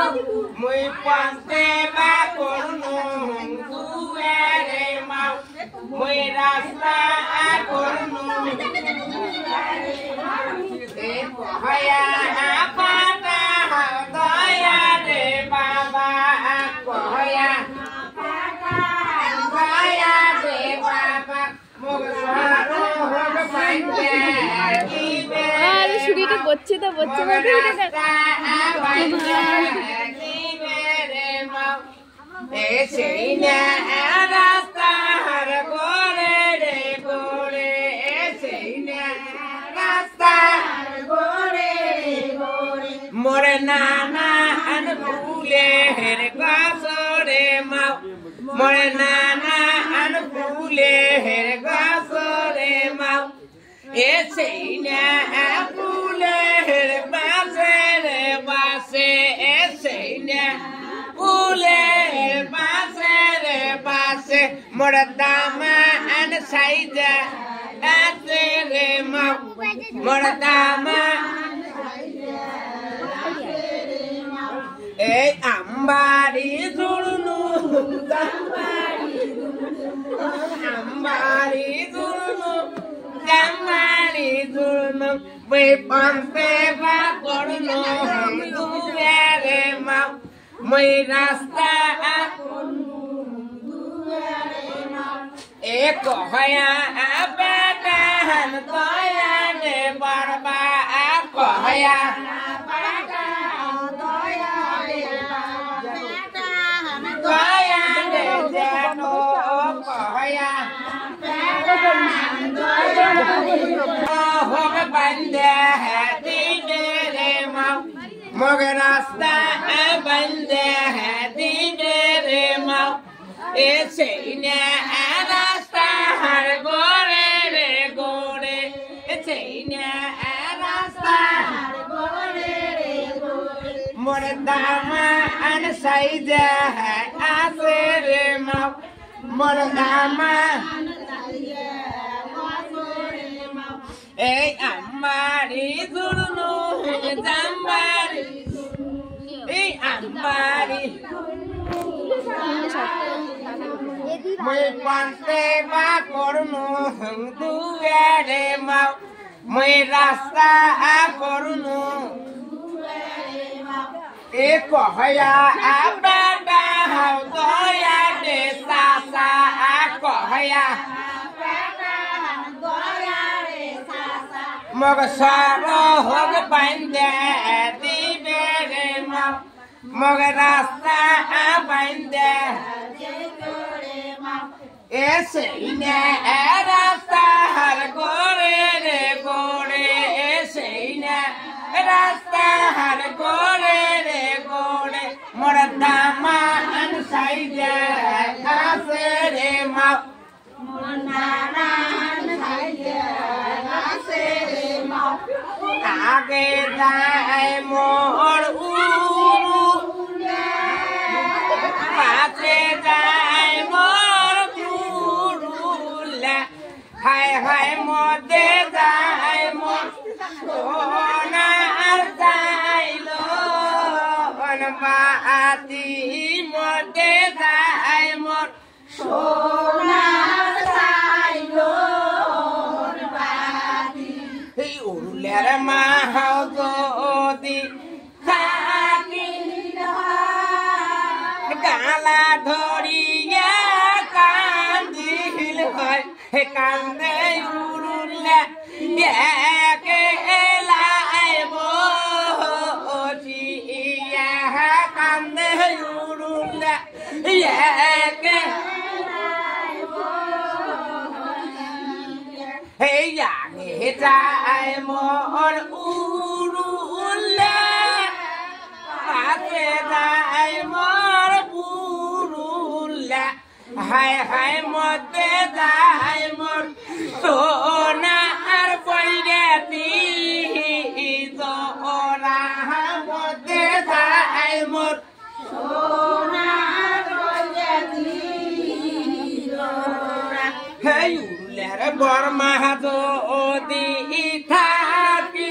Muy pante ba corno duere mau muy rasta corno haya apa daya de baba haya daya de baba mogsaro pante শুকিটা বচ্ছে তো বচ্ছে বলতে এসেইনা রাস্তা হার গোরে রে গোরে এসেইনা রাস্তা হার গোরে রে গোরে মোরে নানা আন ফুলে হের গাছরে মাও মোরে নানা আন ফুলে হের গাছরে মাও এসেইনা ফুলে হের বাসে রে বাসে এসেইনা ফুলে pase moradama an saida atere ma moradama e ambari zulunu ambari zulunu we pante ba korno duere ma moi rasta एक हया बेटन तोया ने बरबा हया तोया ने जेठो हया होग बंदे है दीने रे माँ मग रास्ता बंदे है दीने रे माँ ऐसे इन्हें रास्ता हर गोरे रे गोरे ऐसे इन्हें रास्ता हर गोरे रे गोरे मोरे दामा अन साइजा है आसे रे माँ मोरे दामा ए अम्बारी जुर्नो जम्बारी ए अम्बारी muy pante ba corno duere mau muy rasta corno eko haya abada hau doya de sasa ko haya moga saro hog pande di bere mau moga rasta pande ऐसे इन्हें रास्ता हर गोरे रे गोरे ऐसे इन्हें रास्ता हर गोरे रे गोरे मोरा दामा अन साइजा आसे रे माँ मोरा नाना अन साइजा आसे रे माँ आगे जाए मोर उरू पाछे जाए हाय हाय मोदे जाय मो सोना जायलो बनबाती मोदे जाय मो सोना जायलो बनबाती हे उरुलेर मा हाउदी खाकी गाला धरिया कांदिल হয় he kande urulle yeke elai bo ji ya kande urulle yeke elai bo he ya ni dai mon urulle ate dai mon urulle हाय हाय मोते जाय मोर सोना हर पइरेती जो ओरा मोते जाय मोर सोना हर पइरेती जोरा हे युलेर बर्मा जो ओदी थाकी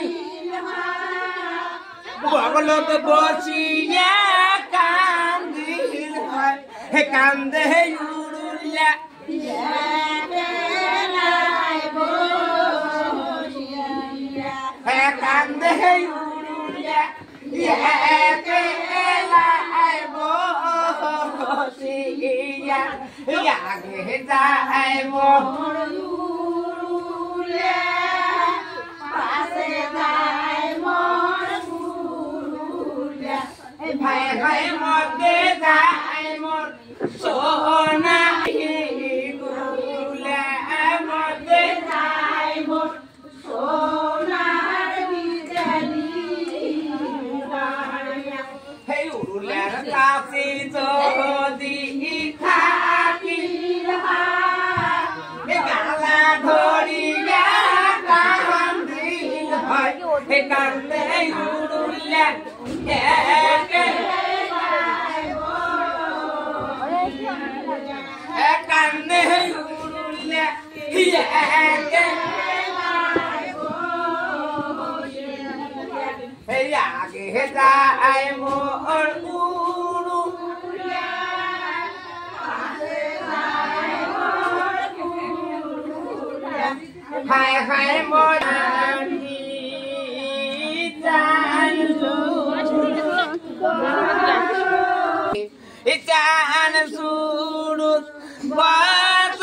बगलत बसिया হে কান্দে উড়ুলিয়া হে কান্দে উড়ুলিয়া বসিয়া আগে যাইব ভাই ভাই মধ্যে যাই মোর সোনা গুলা মধ্যে যাই মোর সোনার বিজালি হে উড়ুলার কাছে যদি থাকি গালা ধরিয়া কান্দিল হয় হে কান্দে উড়ুলা কান্দে উড়ুলিয়া আগে যাই মোর উড়ু হায় হায় মোর Ikan surut basamati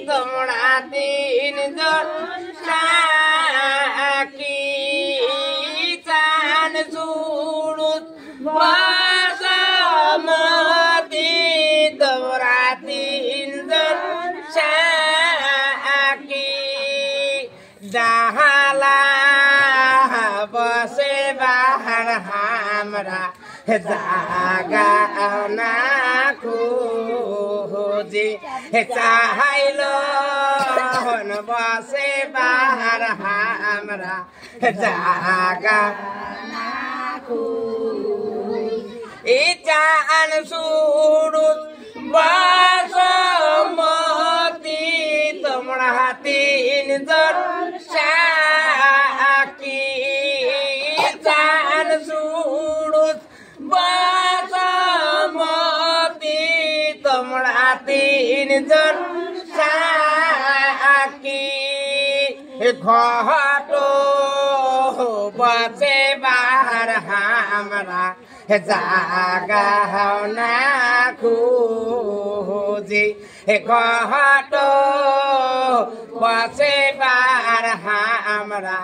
tomratin jor saki ikan surut basamati tomratin jor saki dahala bose bahar hamra জাগা না খুঁজি চাইল বসে বাহার আমরা জাগা না খুঁজি চান শুরু বাসমতি তোমরা তিন জন সাকি চান শুরু বাসমতি তোমরা তিন জন সাকি ঘট বসে বাহার আমরা জাগা না খুঁজি ঘট বসে বাহার আমরা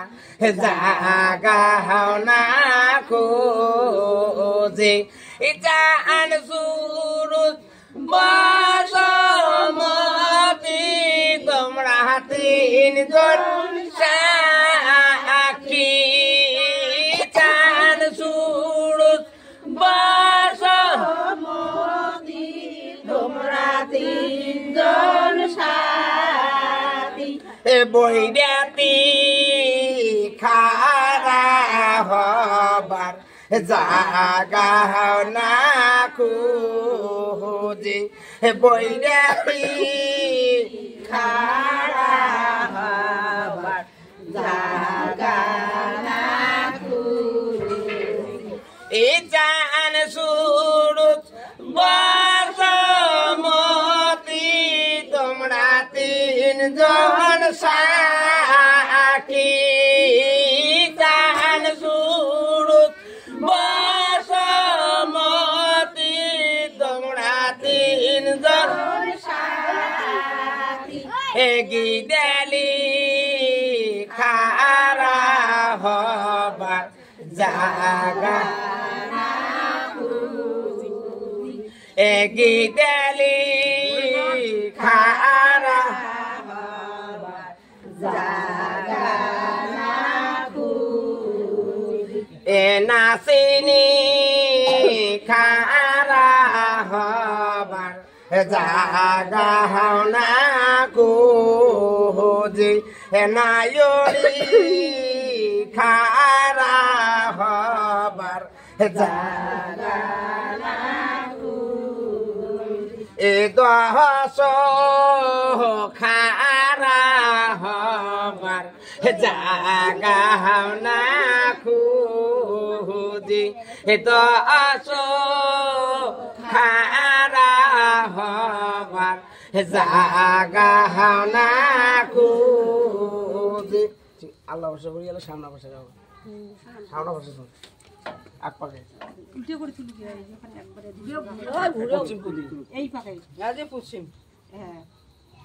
জাগা না খুঁজি ইজান সুরুজ বাসমতি তোমরা তিন জন সাকি চান সুরুজ বাসমতি তোমরা তিন জন সাকি বৈরাতি খারা হবার জাগা না খুঁজি বৈরাতি খারা হবার জাগা না খুঁজি জান সুরুজ বাসমতি তোমরা তিন জন সাকি জান সুরুজ বাসমতি তোমরা তিন জন সাকি গিদালি খারা হবার জাগা না খুঁজি গিদালি খারা হবার জাগা না খুঁজি নাসিনী খারা হবার জাগা না খুঁজি নায়রি খারা হবার জাগা না খুঁজি দশ খারা হবার জাগা না খুঁজি দশ খারা হবার জাগা না খুঁজে আল্লাহ বসে করি গেলে সামনে বসে যাবো সামনে বসে শোন আগ পাকে উল্টে করে তুলি কি হয় যখন একবারে পশ্চিম কুদি এই পাকে রাজে পশ্চিম হ্যাঁ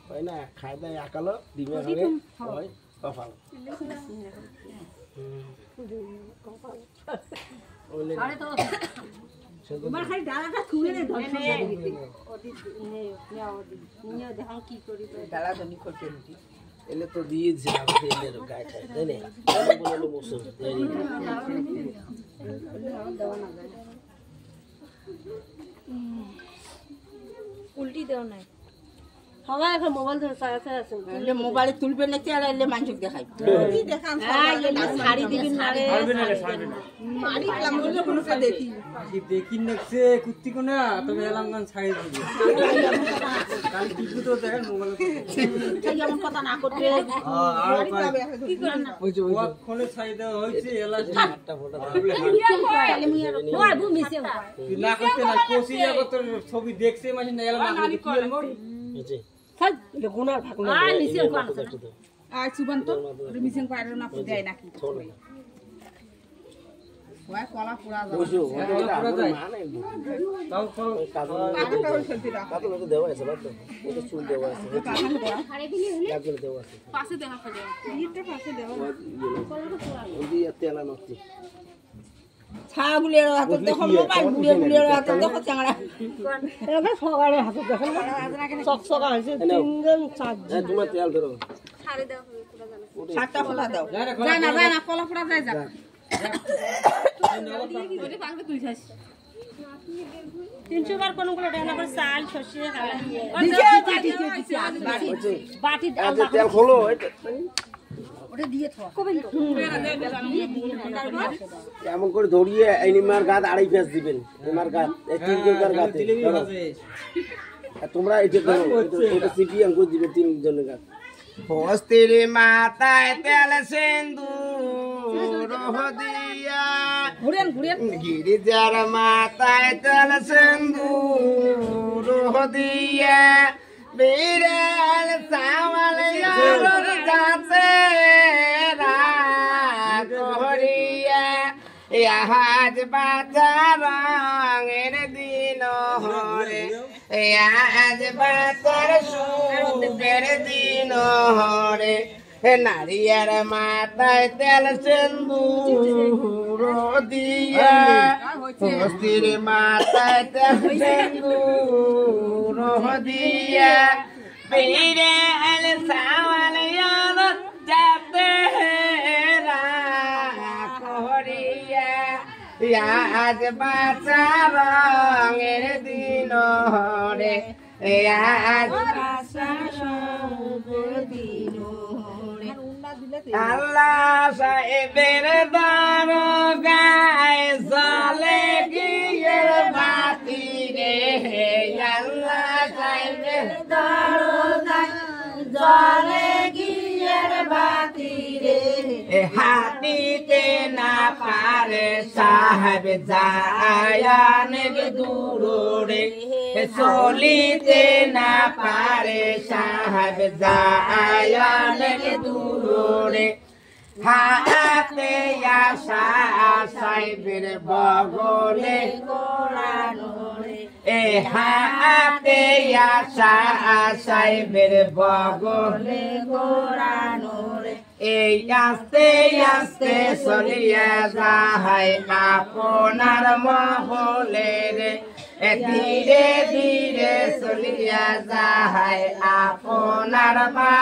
হয় না খাই দেয় আকালো দিবে হবে হয় কপাল ওলে আরে তো তোমার খালি ডালাটা খুলে নে ধরছে ওদি নিয়ে দেখো কি করি ডালা তো নি করতে নি এলে তো দিয়েছে এলে গায় খায় তাই না বলে বসে দেরি উল্টি দেও নাই সবাই এখন মোবাইল ধরে চালাতে আছে এলে মোবাইলে তুলবে না আর এলে মানুষ দেখাই কি দেখান এলে শাড়ি দিবেন না রে শাড়ি না মারি কাম বলে কোনটা দেখি কি দেখি নাকছে কুত্তি কোনা তবে এলাঙ্গন ছাড়ি দিবি কাল কিছু তো দেখেন মোবাইল তাই এমন কথা না করতে আর কি করেন না ওই যে ফোনে ছাড়ি দেওয়া হইছে এলা একটা ফটো ওই ভূমিছে তুই না করতে না কোসিয়া কত ছবি দেখছে মানে না এলা না কি এল মোর নিচে ফাল গুনার ভাগ না আর নিছে কোন আর সুবন্ত রিমিশন পারে না দেয় নাকি ওই কলা পুরা দাও বসো পুরা যায় তাও কাজল তো দেওয়া আছে বাদ এটা চুল দেওয়া আছে কাজল দেওয়া আছে পাশে দেখা পাবে ইতে পাশে দেওয়া ওই দিয়ে তেলা নতি ছাগুলের হাতে দেখো মোবাইল গুলের হাতে দেখো চাংড়া এবার সকালে হাতে দেখেন চকচকা হইছে তিনজন চারজন তোমার তেল ধরো সাতটা ফলা দাও যায় না কলা পুরা যায় যা ওরে পাঙ্গে তুই যাস 300 বার কোন কোন ডানা করে চাল শস্য বাটি তেল খোলো ওটা দিয়ে থো এমন করে ধরিয়ে এই নিমার গাত আড়াই পেঁচ দিবেন নিমার গাত এই তিন জনের গাতে তোমরা এই যে ধরো এটা সিপি আঙ্গুর দিবে তিন জনের গাত হস্তির মাথায় তেল সিন্দুর দিয়া ঘুরেন গিরিজার মাথায় তেল সিন্দুর দিয়া বিরাল সাওয়াল ইয়ার গাছে রাগরিয়া আজ বাজার রঙের দিন হরে আজ বাজার সুখের দিন হরে নারিয়ার মাথায় তেল সিন্দুর দিয়া হস্তির মাথায় তেল সিন্দুর দিয়া পীরে আল সাওয়াল ইয়ার যাতে রাখরিয়া আজ বাজার রঙের দিন হরে আজ আল্লাহ সাহেবের দরগায় জলে গিয়ে বাতি রে আল্লাহ সাহেবের দরগায় জলে গিয়ে বাতি রে হাতিতে না পারে সাহেব জায়ানের দূরে চলিতে না পারে সাহেব জায়ানের দূরে হাতে আসা সাহেবের বগলে এ হাতে আসা সাহেবের বগলে এই আস্তে আস্তে চলিয়া যায় আপনার মহলে রে ধীরে ধীরে চলিয়া যায় আপনার